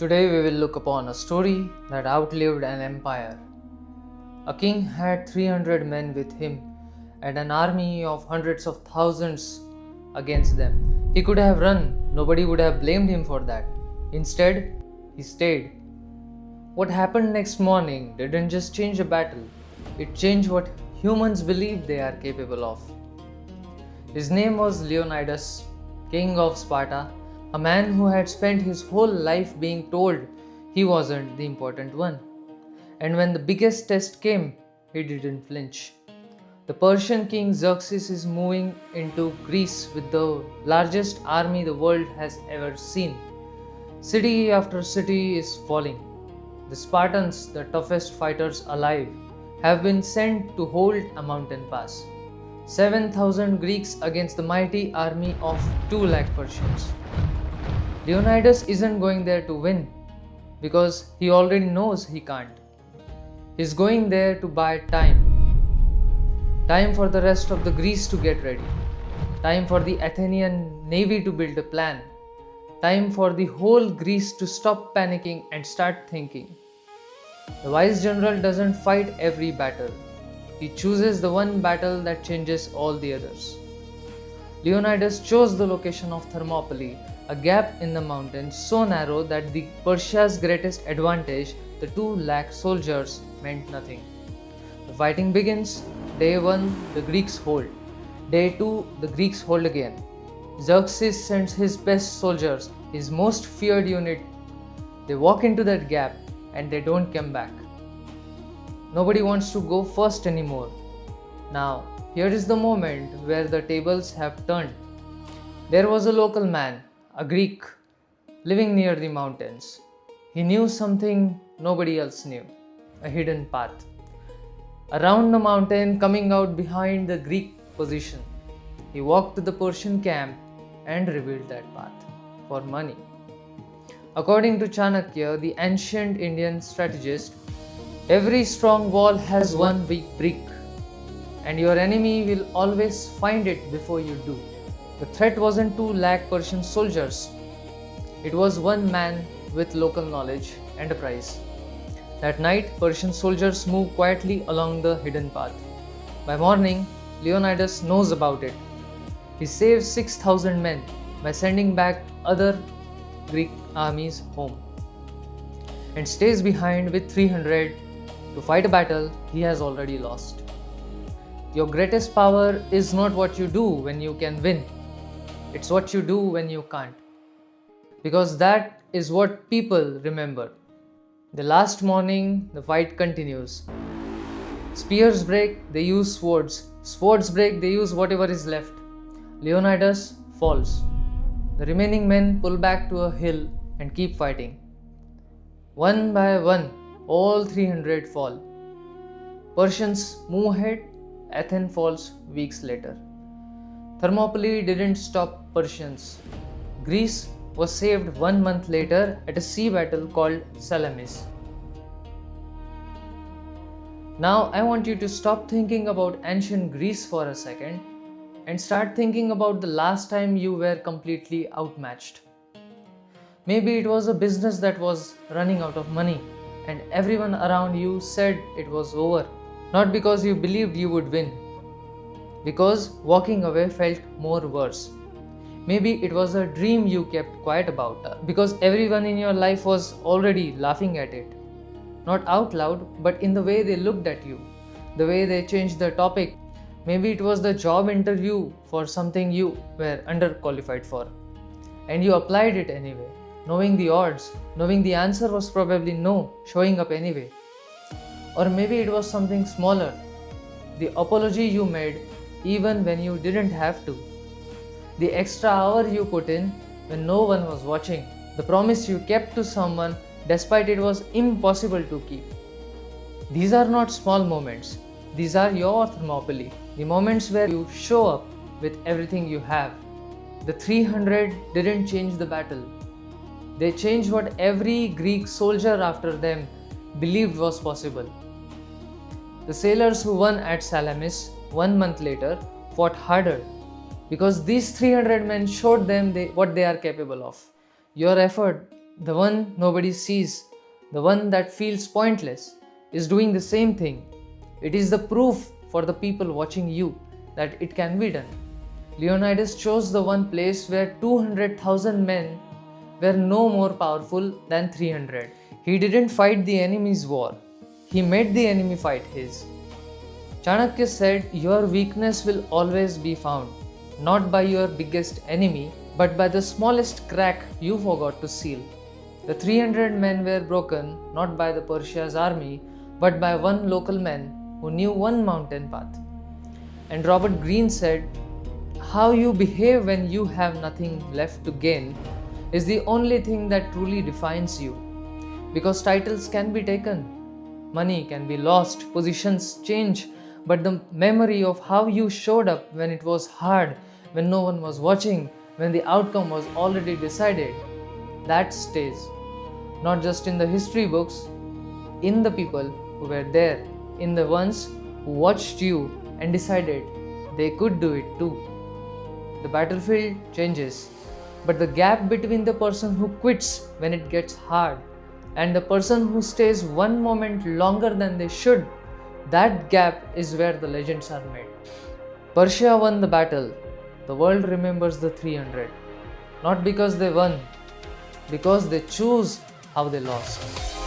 Today we will look upon a story that outlived an empire. A king had 300 men with him and an army of hundreds of thousands against them. He could have run, nobody would have blamed him for that. Instead, he stayed. What happened next morning didn't just change a battle, it changed what humans believe they are capable of. His name was Leonidas, king of Sparta, a man who had spent his whole life being told he wasn't the important one. And when the biggest test came, he didn't flinch. The Persian king Xerxes is moving into Greece with the largest army the world has ever seen. City after city is falling. The Spartans, the toughest fighters alive, have been sent to hold a mountain pass. 7,000 Greeks against the mighty army of 2 lakh Persians. Leonidas isn't going there to win because he already knows he can't. He's going there to buy time. Time for the rest of the Greece to get ready. Time for the Athenian navy to build a plan. Time for the whole Greece to stop panicking and start thinking. The wise general doesn't fight every battle. He chooses the one battle that changes all the others. Leonidas chose the location of Thermopylae, a gap in the mountains so narrow that the Persia's greatest advantage, the 2 lakh soldiers, meant nothing. The fighting begins. Day 1, the Greeks hold. Day 2, the Greeks hold again. Xerxes sends his best soldiers, his most feared unit. They walk into that gap and they don't come back. Nobody wants to go first anymore. Now, here is the moment where the tables have turned. There was a local man, a Greek, living near the mountains. He knew something nobody else knew, a hidden path. Around the mountain, coming out behind the Greek position, he walked to the Persian camp and revealed that path for money. According to Chanakya, the ancient Indian strategist, every strong wall has one weak brick, and your enemy will always find it before you do. The threat wasn't 2 lakh Persian soldiers. It was one man with local knowledge and a price. That night, Persian soldiers moved quietly along the hidden path. By morning, Leonidas knows about it. He saves 6,000 men by sending back other Greek armies home and stays behind with 300 to fight a battle he has already lost. Your greatest power is not what you do when you can win. It's what you do when you can't. Because that is what people remember. The last morning, the fight continues. Spears break, they use swords. Swords break, they use whatever is left. Leonidas falls. The remaining men pull back to a hill and keep fighting. One by one, all 300 fall. Persians move ahead, Athens falls weeks later. Thermopylae didn't stop Persians. Greece was saved 1 month later at a sea battle called Salamis. Now I want you to stop thinking about ancient Greece for a second and start thinking about the last time you were completely outmatched. Maybe it was a business that was running out of money and everyone around you said it was over, not because you believed you would win, because walking away felt more worse. Maybe it was a dream you kept quiet about, because everyone in your life was already laughing at it. Not out loud, but in the way they looked at you, the way they changed the topic. Maybe it was the job interview for something you were underqualified for, and you applied it anyway, knowing the odds, knowing the answer was probably no, showing up anyway. Or maybe it was something smaller, the apology you made even when you didn't have to, the extra hour you put in when no one was watching, the promise you kept to someone despite it was impossible to keep. These are not small moments, these are your Thermopylae, the moments where you show up with everything you have. The 300 didn't change the battle. They changed what every Greek soldier after them believed was possible. The sailors who won at Salamis 1 month later fought harder because these 300 men showed them what they are capable of. Your effort The one nobody sees, the one that feels pointless, is doing the same thing. It is the proof for the people watching you that it can be done. Leonidas chose the one place where 200,000 men were no more powerful than 300. He didn't fight the enemy's war, he made the enemy fight his. Chanakya said, "Your weakness will always be found, not by your biggest enemy, but by the smallest crack you forgot to seal." The 300 men were broken not by the Persia's army, but by one local man who knew one mountain path. And Robert Greene said, "How you behave when you have nothing left to gain is the only thing that truly defines you. Because titles can be taken, money can be lost, positions change, but the memory of how you showed up when it was hard, when no one was watching, when the outcome was already decided, that stays. Not just in the history books, in the people who were there, in the ones who watched you and decided they could do it too." The battlefield changes, but the gap between the person who quits when it gets hard and the person who stays one moment longer than they should, that gap is where the legends are made. Persia won the battle. The world remembers the 300. Not because they won, because they choose how they lost.